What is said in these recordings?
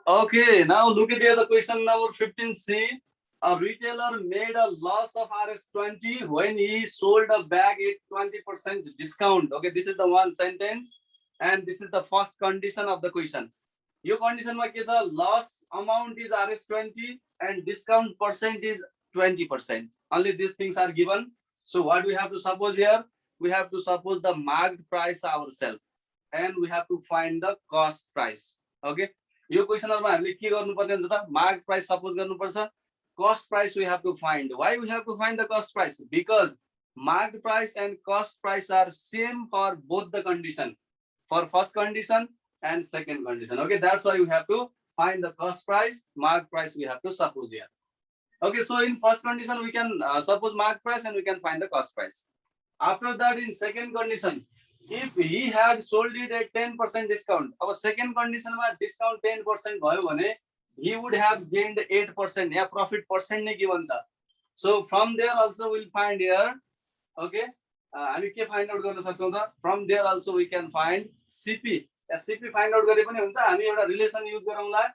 Okay, now look at here the question number 15C. A retailer made a loss of Rs20 when he sold a bag at 20% discount. Okay, this is the one sentence, and this is the first condition of the question. Your condition ma ke cha, loss amount is Rs20 and discount percent is 20%. Only these things are given. So what we have to suppose here? We have to suppose the marked price ourselves, and we have to find the cost price. Okay. यो क्वेशनमा हामीले के गर्नुपर्ने हुन्छ त, mark price suppose गर्नुपर्छ, cost price we have to find. Why we have to find the cost price? Because marked price and cost price are same for both the condition, for first condition and second condition. Okay, that's why we have to find the cost price, marked price we have to suppose here. Okay, so in first condition we can suppose marked price and we can find the cost price. After that, in second condition, if he had sold it at 10% discount, our second condition ma discount 10% bhayo bhane, he would have gained 8%. Yeah, profit percent ne given cha. So from there also we'll find here. Okay, हामी के find out गर्न सक्छौं त? From there also we can find CP. CP find out गरे पनि हुन्छ. हामी एउटा relation use गरौँला,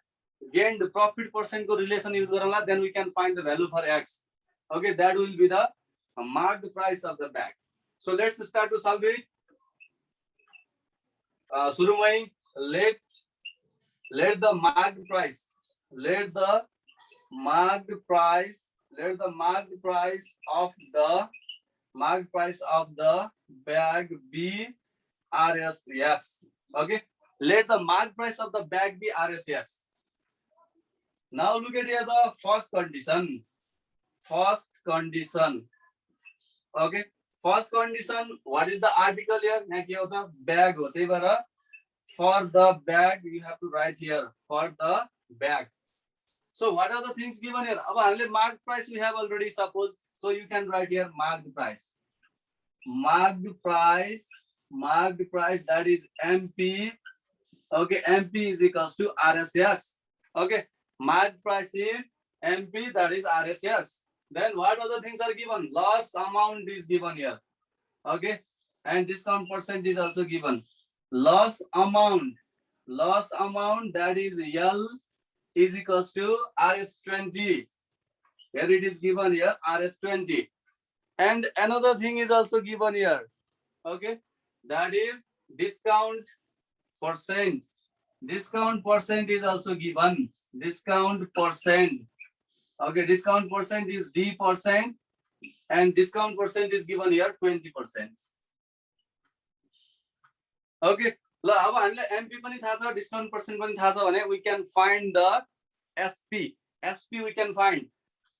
gained profit percent को relation use गरौँला, then we can find the value for X. Okay, that will be the marked price of the bag. So let's start to solve it. सुरुमै let the marked price of the bag be RSX. Okay, let the marked price of the bag be RSX. Now look at here the first condition. Okay, first condition, what is the article here? Bag. For the bag, you have to write here for the bag. So what are the things given here? Marked price we have already supposed. So you can write here marked price. Marked price, that is MP. Okay, MP is equals to RSX. Okay, marked price is MP, that is RSX. Then what other things are given? Loss amount is given here. Okay, and discount percent is also given. Loss amount, that is L is equals to RS20. Here it is given here, RS20. And another thing is also given here. Okay, that is discount percent. Discount percent is also given. Discount percent. Okay, discount percent is D percent, and discount percent is given here 20%. Okay, ल अब हामीले MP पनि थाहा छ, discount percent पनि थाहा छ भने we can find the SP. SP we can find.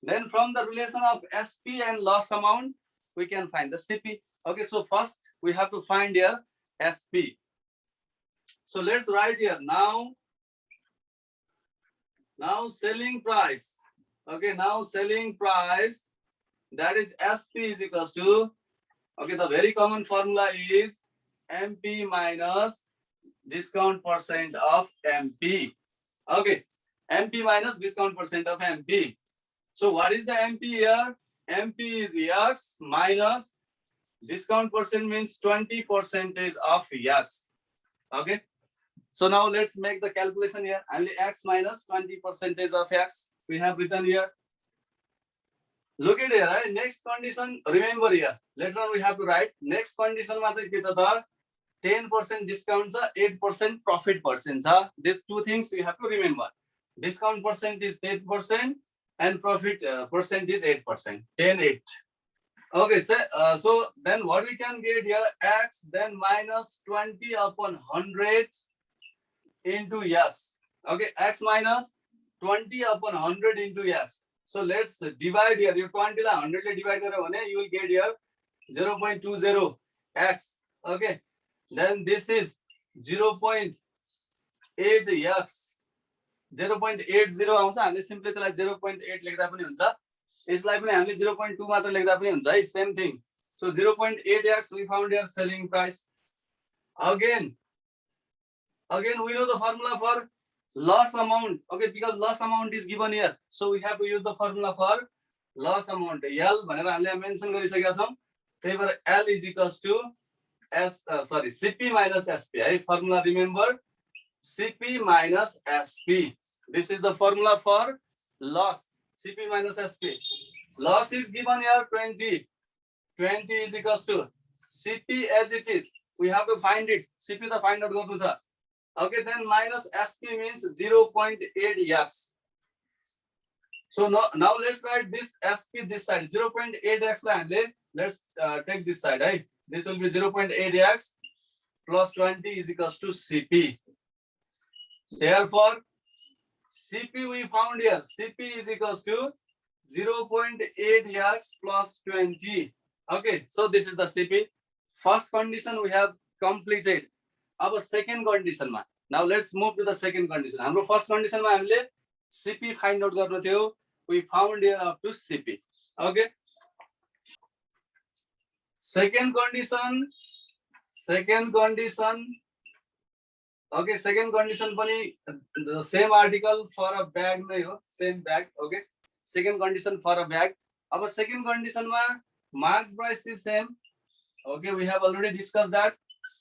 Then from the relation of SP and loss amount, we can find the CP. Okay, so first we have to find here SP. So let's write here now selling price. Okay, now selling price, that is SP is equals to, okay, the very common formula is MP minus discount percent of MP. Okay, MP minus discount percent of MP. So what is the MP here? MP is X minus discount percent means 20% of X. Okay, so now let's make the calculation here. Only X minus 20% of X we have written here. Look at here, right? Next condition, remember here. Later on we have to write next condition. 10% discount, 8% profit percent. These two things you have to remember. Discount percent is 10% and profit percent is 8%. 10, 8. Okay, so then what we can get here? X then minus 20 upon 100 into X. Okay, X minus 20 upon 100 into X. So let's divide here. You 20 la 100 le divide karo bhane you will get here 0.20 X. Okay, then this is 0.8 X. 0.80 आउँछ. हामीले simply त्यसलाई 0.8 लेख्दा पनि हुन्छ. यसलाई पनि हामीले 0.2 मात्र लेख्दा पनि हुन्छ है, same thing. So 0.8X we found here selling price. Again we know the formula for loss amount. Okay, because loss amount is given here, so we have to use the formula for loss amount. L भनेर हामीले mention गरिसकेका छौं. त्यही भएर L is equals to CP minus SP. है, formula remember, CP minus SP. This is the formula for loss. CP minus SP. Loss is given here 20. 20 is equals to CP as it is. We have to find it. CP the find out garnu cha. Okay, then minus SP means 0.8x. So now let's write this SP this side. 0.8x let's take this side. Right? This will be 0.8x plus 20 is equals to CP. Therefore, CP we found here. CP is equals to 0.8x plus 20. Okay, so this is the CP. First condition we have completed. Our second condition ma. Now let's move to the second condition. Our first condition ma हामीले CP find out गर्नु थियो. We found here up to CP. Okay. Second condition. Okay, second condition pani the same article for a bag नै हो, same bag. Okay. Second condition for a bag. Our second condition ma marked price is same. Okay, we have already discussed that.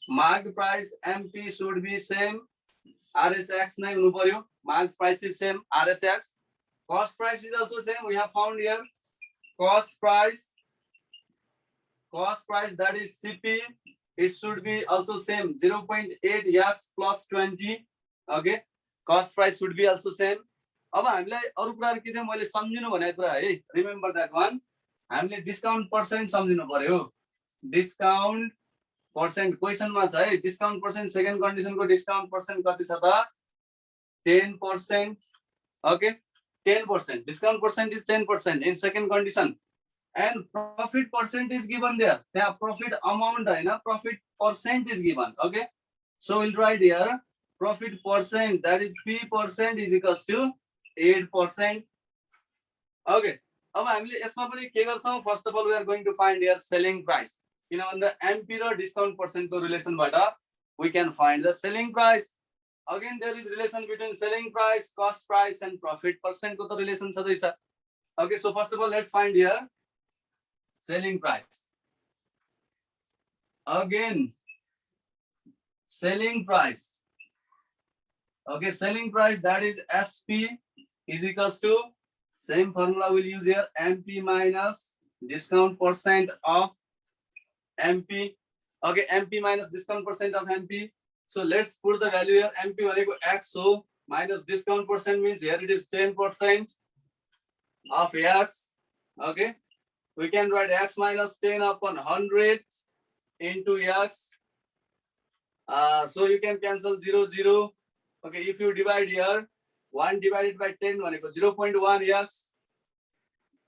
Marked price MP should be same. RSX नै हुनु पर्यो. Marked price is same. RSX. Cost price is also same. We have found here cost price that is CP. It should be also same 0.8x plus 20. Okay, cost price should be also same. अब हामीलाई अरु कुराहरु के थियो मैले सम्झिनु भनेको कुरा है. Remember that one. हामीले डिस्काउन्ट पर्सेन्ट सम्झिनु पर्यो. डिस्काउन्ट पर्सेन्ट क्वेशन मा छ है. डिस्काउन्ट पर्सेन्ट सेकेन्ड कन्डिसन को डिस्काउन्ट पर्सेन्ट कति छ त 10%. Okay, 10%. Discount percent is 10% in second condition. And profit percent is given there. The profit amount, profit percent is given. Okay, so we'll write here profit percent, that is P percent is equals to 8%. Okay, अब हामीले यसमा पनि के गर्छौं? First of all, we are going to find here selling price. On the MP raw discount percent को relation बाट we can find the selling price. Again, there is relation between selling price, cost price, and profit percent को त relation छँदै छ. Okay, so first of all, let's find here selling price. Again, selling price. Okay, selling price, that is SP is equals to same formula we'll use here, MP minus discount percent of MP. Okay, MP minus discount percent of MP. So let's put the value here. MP भनेको X so minus discount percent means here it is 10% of X. Okay, we can write X minus 10 upon 100 into X. So you can cancel 0, 0. Okay, if you divide here 1 divided by 10 भनेको 0.1 X.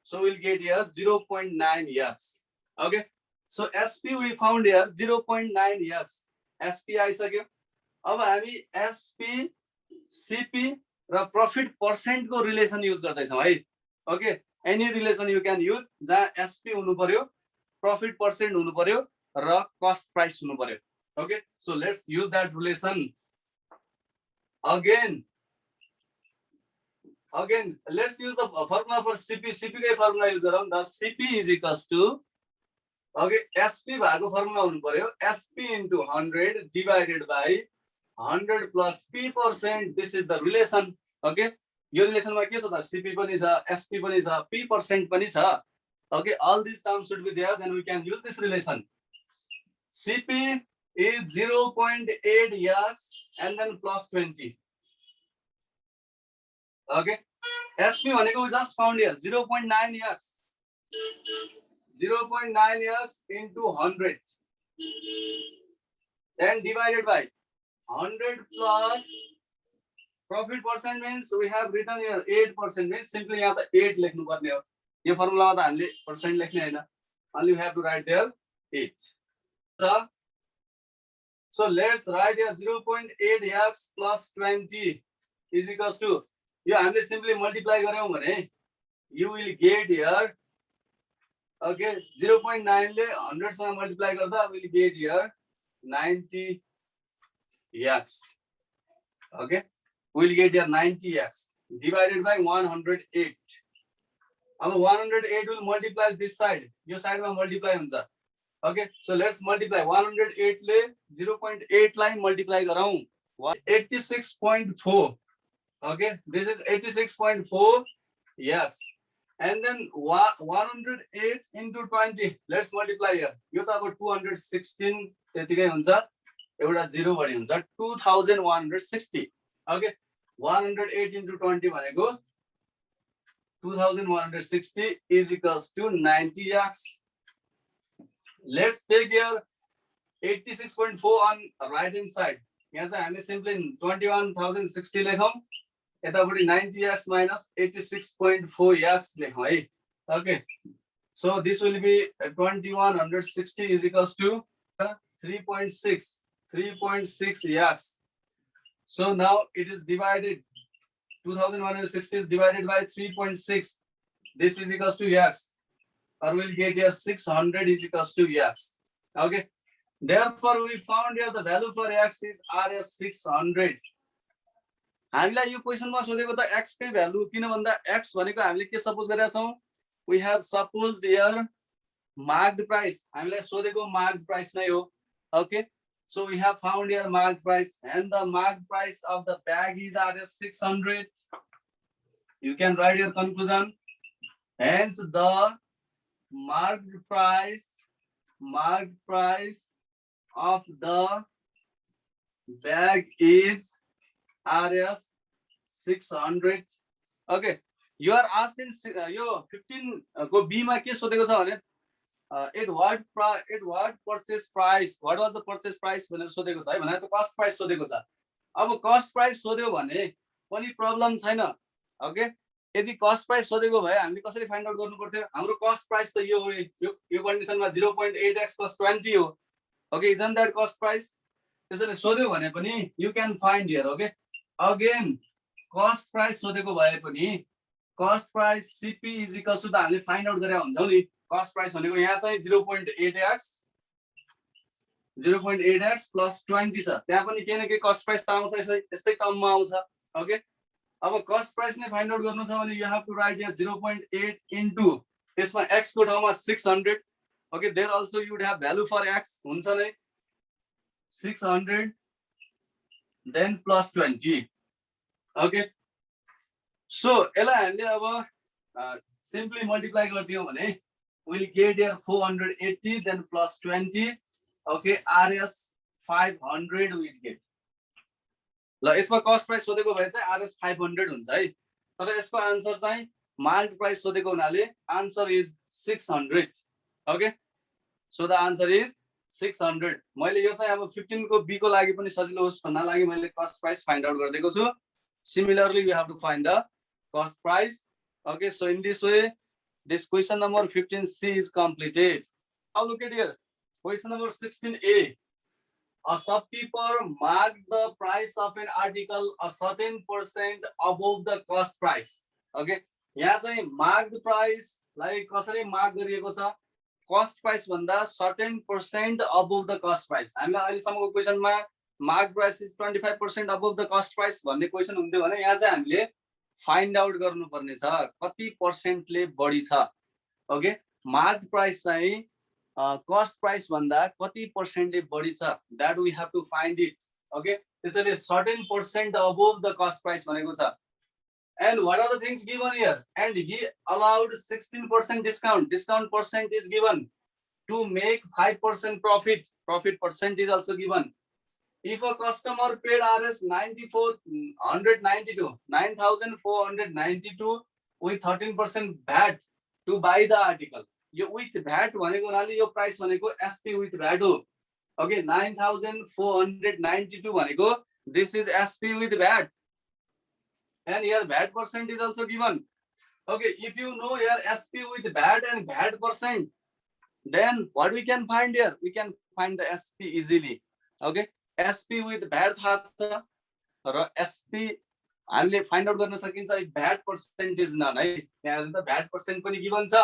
So we'll get here 0.9 X. Okay, so SP we found here 0.9 X. SP आइसक्यो. अब हामी SP, CP र profit percent को relation use गर्दै छौं है. Okay, any relation you can use जहाँ SP हुनु पर्यो, प्रॉफिट पर्सेन्ट हुनु पर्यो र कस्ट प्राइस हुनु पर्यो. Okay, so let's use that relation. Again, let's use the formula for CP. CP को formula use गरौँ. The CP is equals to, okay, SP भएको formula हुनु पर्यो. SP into 100 divided by 100 plus P percent. This is the relation. Okay, yo relation मा के छ त? CP पनि छ, SP पनि छ, P percent पनि छ. Okay, all these terms should be there. Then we can use this relation. CP is 0.8 X and then plus 20. Okay, SP भनेको we just found here 0.9 X. 0.9 X into 100. Then divided by 100 plus profit percent means we have written here 8% means simply यहाँ त 8 लेख्नु पर्ने हो. यो फर्मुलामा त हामीले percent लेख्ने हैन. Only we have to write there 8. So let's write here 0.8 X plus 20 is equals to, यो हामीले simply multiply गर्यौं भने you will get here, okay, 0.9 ले 100 सँग multiply गर्दा we will get here 90 X. Okay, we will get here 90 X divided by 108. अब 108 will multiply this side, yo side मा multiply हुन्छ. Okay, so let's multiply 108 ले 0.8 लाई multiply गरौं 86.4. Okay, this is 86.4 x, and then 108 into 20. Let's multiply here. यो त अब 216 त्यतिकै हुन्छ, एउटा 0 बढी हुन्छ, 2160. Okay, 108 into 20 भनेको 2160 is equals to 90x. Let's take here 86.4 on right hand side. यहाँ चाहिँ हामीले simply 21,060 लेखौं, यतापट्टि 90x minus 86.4x लेखौं है. Okay, so this will be 2160 is equals to 3.6x. So now it is divided, 2160 is divided by 3.6. This is equals to x, or we'll get here 600 is equals to x. Okay, therefore we found here the value for x is rs 600. हामीलाई यो क्वेशनमा सोधेको त x कै value किन भन्दा x भनेको हामीले के suppose गरेका छौं, we have supposed here marked price. हामीलाई सोधेको marked price नै हो. Okay, so we have found here marked price, and the marked price of the bag is rs 600. You can write your conclusion. Hence the marked price of the bag is rs 600. Okay, you are asked in यो 15 को b मा के सोधेको छ भने at what purchase price, what was the purchase price भनेर सोधेको छ है, भने त cost price सोधेको छ. अब cost price सोध्यो भने पनि प्रब्लम छैन. ओके, यदि cost price सोधेको भए हामीले कसरी फाइन्ड आउट गर्नु पर्थ्यो, हाम्रो cost price त यो हो, यो कन्डिसनमा 0.8x + 20 हो. Okay, isn't that cost price? त्यसैले सोध्यो भने पनि you can find here. Okay, again cost price सोधेको भए पनि cost price CP is equals to हामीले फाइन्ड आउट गरेका हुन्छौं नि. cost price भनेको यहाँ चाहिँ 0.8x plus 20 छ, त्यहाँ पनि के न के cost price त आउँछ, यस्तै टर्ममा आउँछ. ओके, अब cost price नै फाइन्ड आउट गर्नु छ भने you have to write here 0.8 into त्यसमा x को ठाउँमा 600. Okay, there also you would have value for x, हुन्छ नै 600 then plus 20. Okay, so यसलाई हामीले अब simply multiply गरिदियौ भने we'll get here 480 then plus 20. Okay, rs 500 we'll get. ल यसमा cost price सोधेको भए चाहिँ rs 500 हुन्छ है, तर यसको आन्सर चाहिँ marked price सोधेको हुनाले answer is 600. Okay, so the answer is 600. मैले यो चाहिँ अब 15 को b को लागि पनि सजिलो होस् भन्ना लागि मैले cost price find out गरिदिएको छु. Similarly, we have to find the cost price. Okay, so in this way, this question number 15C is completed. Now look at here, question number 16A. A shopkeeper marked the price of an article a certain % above the cost price. Okay, यहाँ चाहिँ marked price लाई कसरी mark गरिएको छ, cost price भन्दा certain % above the cost price. हामीलाई अहिलेसम्मको क्वेशनमा marked price is 25% above the cost price भन्ने question हुन्थ्यो भने यहाँ चाहिँ हामीले फाइन्ड आउट गर्नुपर्ने छ कति पर्सेन्टले बढी छ. ओके, marked price चाहिँ cost price भन्दा कति पर्सेन्टले बढी छ, that we have to find it. Okay, त्यसैले certain % above the cost price भनेको छ. And what are the things given here? And he allowed 16% discount. Discount percent is given to make 5% profit. Profit percent is also given. If a customer paid rs 9,492 with 13% VAT to buy the article. Yo with VAT भनेको हुनाले यो price भनेको SP with VAT हो. Okay, 9,492 भनेको this is SP with VAT. And here VAT percent is also given. Okay, if you know here SP with VAT and VAT percent, then what we can find here? We can find the SP easily. Okay, SP with VAT थाहा छ र SP हामीले find out गर्न सकिन्छ VAT percentage none है, यहाँ त VAT percent पनि given छ,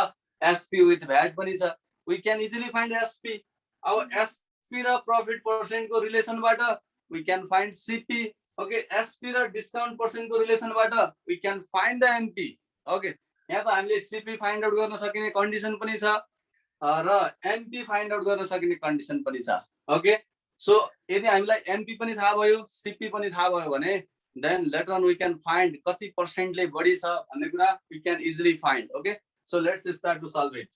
SP with VAT पनि छ. We can easily find SP. अब SP र profit percent को रिलेसनबाट we can find CP. Okay, SP र डिस्काउन्ट पर्सेन्ट को रिलेसनबाट we can find the NP. Okay, यहाँ त हामीले CP फाइन्ड आउट गर्न सकिने कन्डिसन पनि छ र NP फाइन्ड आउट गर्न सकिने कन्डिसन पनि छ. ओके, सो यदि हामीलाई NP पनि थाहा भयो, CP पनि थाहा भयो भने then later on we can find kati percent le badi cha bhanne kura we can easily find. Okay, so let's start to solve it.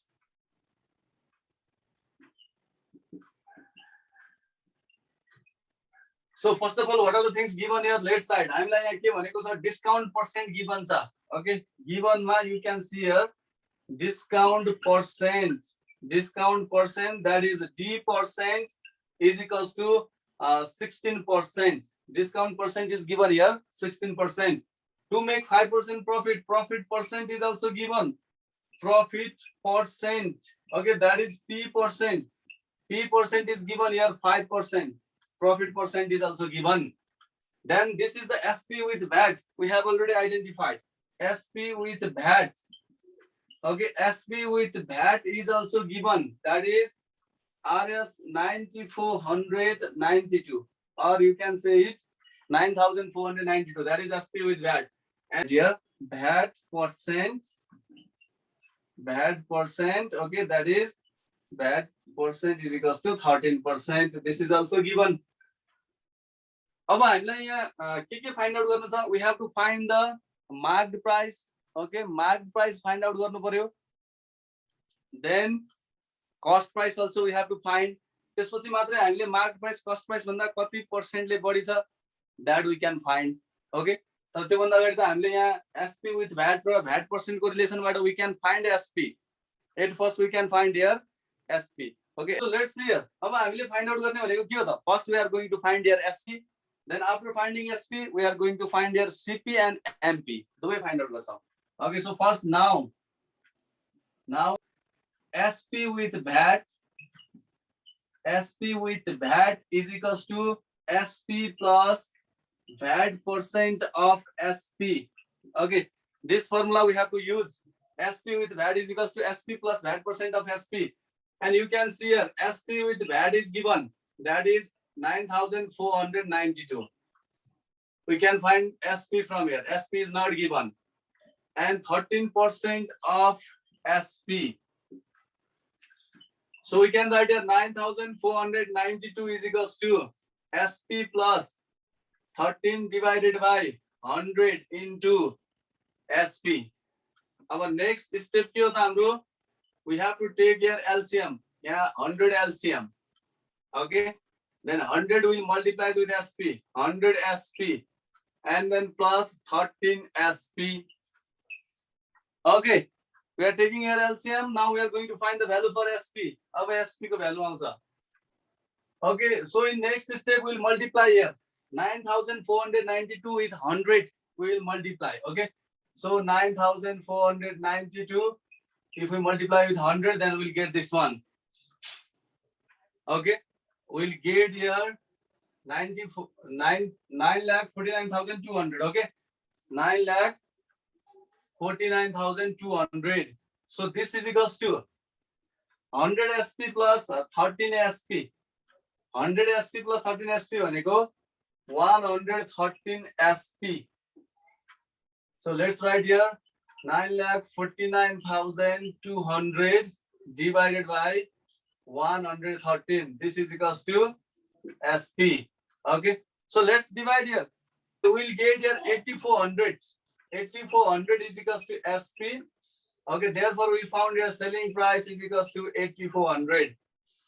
So first of all, what are the things given here? Let's write. I'm like ke bhaneko cha discount percent given cha. Okay, given ma you can see here discount percent that is D percent is equals to 16%. Discount percent is given here 16%. To make 5% profit percent is also given. Profit percent, okay, that is P percent. P percent is given here 5%. Profit percent is also given. Then this is the SP with VAT. We have already identified SP with VAT. Okay, SP with VAT is also given. That is RS 9492, or you can say it 9492. That is SP with VAT. And here VAT percent. Okay, that is VAT percent is equals to 13%. This is also given. अब हामीलाई यहाँ के find out गर्नु छ? We have to find the marked price. Okay, marked price find out गर्नु पर्यो. Then cost price also we have to find. त्यसपछि मात्रै हामीले marked price cost price भन्दा कति percent ले बढी छ that we can find. Okay, तर त्यो भन्दा अगाडि त हामीले यहाँ SP with VAT raw VAT percent को relation बाट we can find SP. At first we can find here SP. Okay, so let's see here. अब हामीले find out गर्ने भनेको के हो त? First we are going to find here SP. Then after finding SP, we are going to find here CP and MP. दुवै find out गर्छौं. Okay, so first now SP with VAT is equals to SP plus VAT percent of SP. Okay, this formula we have to use. SP with VAT is equals to SP plus VAT percent of SP. And you can see here SP with VAT is given. That is 9492. We can find SP from here. SP is not given. And 13% of SP. So we can write here 9492 is equals to SP plus 13 divided by 100 into SP. Our next step here, we have to take here LCM. Yeah, 100 LCM. Okay. Then 100 we multiply with SP. 100 SP. And then plus 13 SP. Okay. We are taking here LCM. Now we are going to find the value for SP. Our SP ko value also. Okay. So in next step we will multiply here. 9492 with 100. We will multiply. Okay. So 9492. If we multiply with 100, then we'll get this one. Okay. We'll get here 9,49,200. Okay. 9,49,200. So this is equals to 100 SP plus 13 SP. 100 SP plus 13 SP भनेको 113 SP. So let's write here 9,49,200 divided by 113. This is equals to SP. Okay. So let's divide here. So we'll get here 8,400. 8,400 is equals to SP. Okay. Therefore, we found here selling price is equals to 8,400.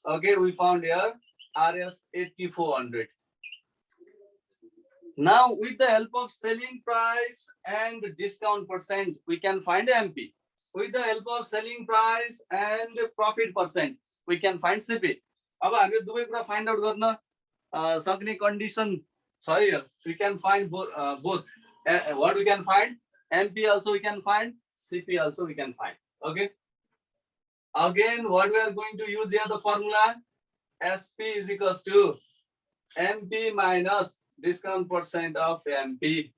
Okay. We found here RS 8,400. Now, with the help of selling price and discount percent, we can find MP. With the help of selling price and profit percent, we can find CP. अब हामीले दुवै कुरा find out गर्न सक्ने condition छ here. We can find both. What we can find? MP also we can find. CP also we can find. Okay. Again, what we are going to use here the formula SP is equals to MP minus discount percent of MP.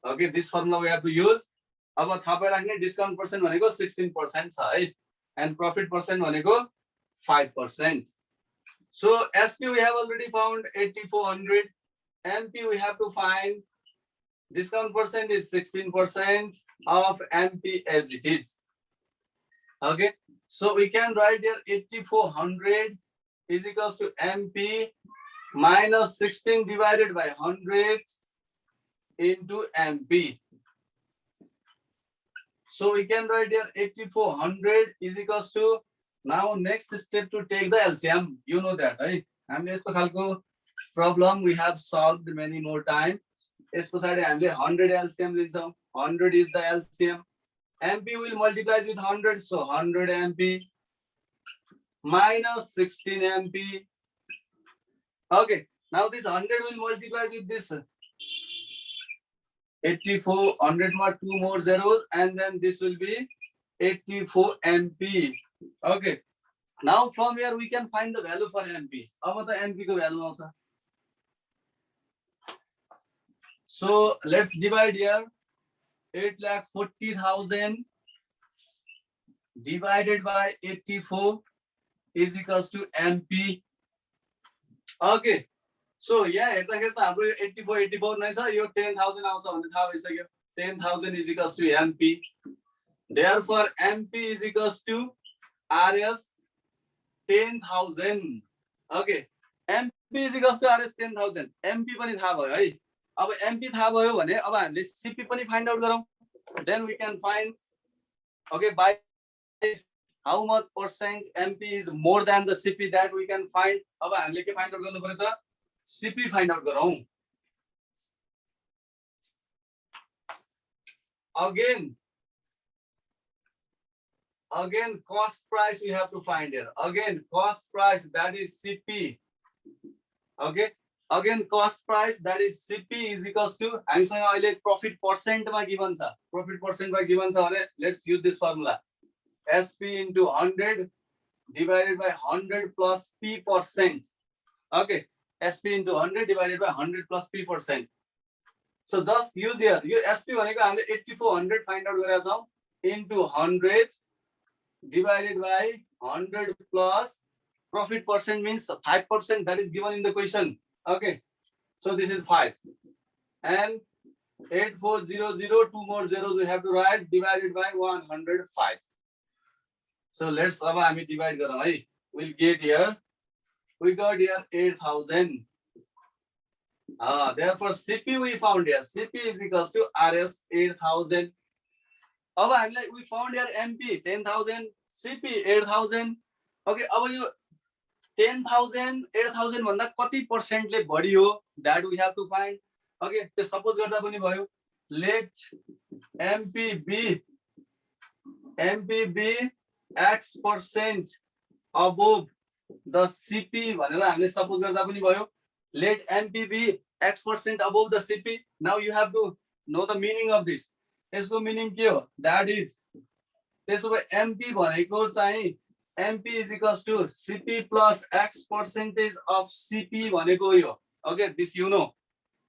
Okay, this formula we have to use. अब थाहा पाइराख्ने discount percent भनेको 16% छ है, and profit percent भनेको 5%. So SP we have already found 8,400. MP we have to find. Discount percent is 16% of MP as it is. Okay, so we can write here 8,400 is equals to MP minus 16 divided by 100 into MP. So we can write here 8400 is equals to, now next step to take the LCM. You know that, right? And this problem we have solved many more time. This side 100 LCM linsau. 100 is the LCM. MP will multiply with 100, so 100 MP minus 16 MP. Okay, now this 100 will multiply with this 84, 100 more, 2 more zeros, and then this will be 84 MP. Okay, now from here we can find the value for MP. अब the MP को value आउँछ. So let's divide here. 8,40,000 divided by 84 is equals to MP. Okay. So yeah, हेर्दाखेरि त हाम्रो 84 नै छ, यो 10,000 आउँछ भन्ने थाहा भइसक्यो. 10,000 is equals to MP. Therefore MP is equals to RS 10,000. Okay. MP is equals to RS 10,000. MP पनि थाहा भयो है. अब MP थाहा भयो भने अब हामीले CP पनि फाइन्ड आउट गरौँ. Then we can find, okay, by how much percent MP is more than the CP, that we can find. अब हामीले के फाइन्ड आउट गर्नु पर्यो त? CP फाइन्ड आउट गरौँ. Again cost price we have to find here. Again cost price, that is CP. Okay, again cost price, that is CP is equals to, हामीसँग अहिले profit percent मा given छ. Profit percent मा given छ भने let's use this formula. SP into 100 divided by 100 plus P percent. Okay, SP into 100 divided by 100 plus P percent. So just use here. Yo SP भनेको हामीले 8400 find out गरेका छौं into 100 divided by 100 plus profit percent means 5%, that is given in the question. Okay, so this is 5 and 8400, 2 more zeros we have to write, divided by 105. So let's divide गरौँ है. We'll get here, we got here 8,000. Therefore CP we found here, CP is equals to RS 8,000. अब हामीलाई we found here MP 10,000, CP 8,000. Okay, अब यो 10,000 8,000 भन्दा कति पर्सेन्टले बढी हो, that we have to find. Okay, त्यो सपोज गर्दा पनि भयो. Let MP be X percent above the CP भनेर हामीले सपोज गर्दा पनि भयो. Let MP be X percent above the CP. Now you have to know the meaning of this. यसको मिनिङ के हो? That is, त्यसो भए MP भनेको चाहिँ MP is equals to CP plus X percentage of CP भनेको यो. Okay, this you know.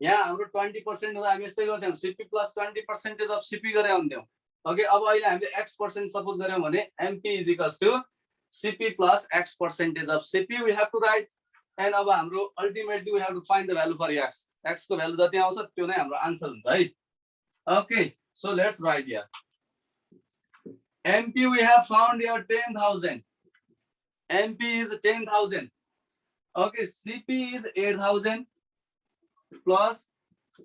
यहाँ हाम्रो 20% हुँदा हामी यस्तै गर्थ्यौं, CP plus 20% of CP गरे हुन्थ्यौं. Okay, अब अहिले हामीले X percent सपोज गर्यौं भने MP is equals to CP plus X percentage of CP we have to write. And अब हाम्रो ultimately we have to find the value for X. X को value जति आउँछ त्यो नै हाम्रो आन्सर हुन्छ है. Okay, so let's write here. MP we have found here 10,000. MP is 10,000. Okay, CP is 8,000 plus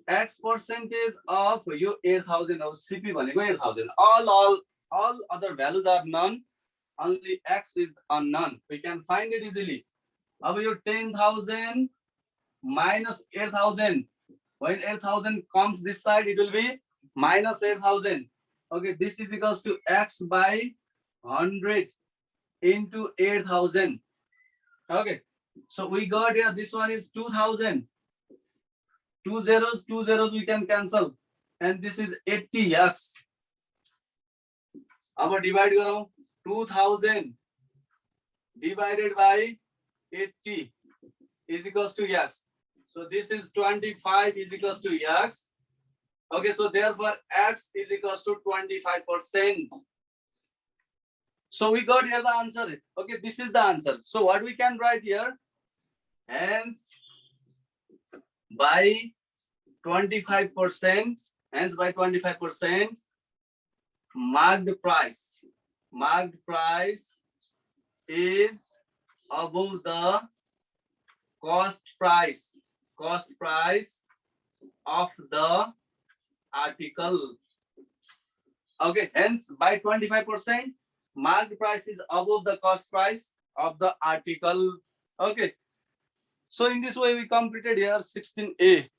X percentage of your 8,000 of CP भनेको 8,000. All other values are none. Only X is unknown. We can find it easily. अब यो 10,000 minus 8,000. When 8,000 comes this side, it will be minus 8,000. Okay, this is equals to X by 100 into 8,000. Okay, so we got here, this one is 2,000. 2 zeros we can cancel, and this is 80X. अब divide गरौँ. 2,000 divided by 80 is equals to X. So this is 25 is equals to X. Okay, so therefore X is equals to 25%. So we got here the answer. Okay, this is the answer. So what we can write here? Hence by 25%, hence by 25%, marked price is above the cost price of the article. Okay, hence by 25%, market price is above the cost price of the article. Okay, so in this way we completed here 16A.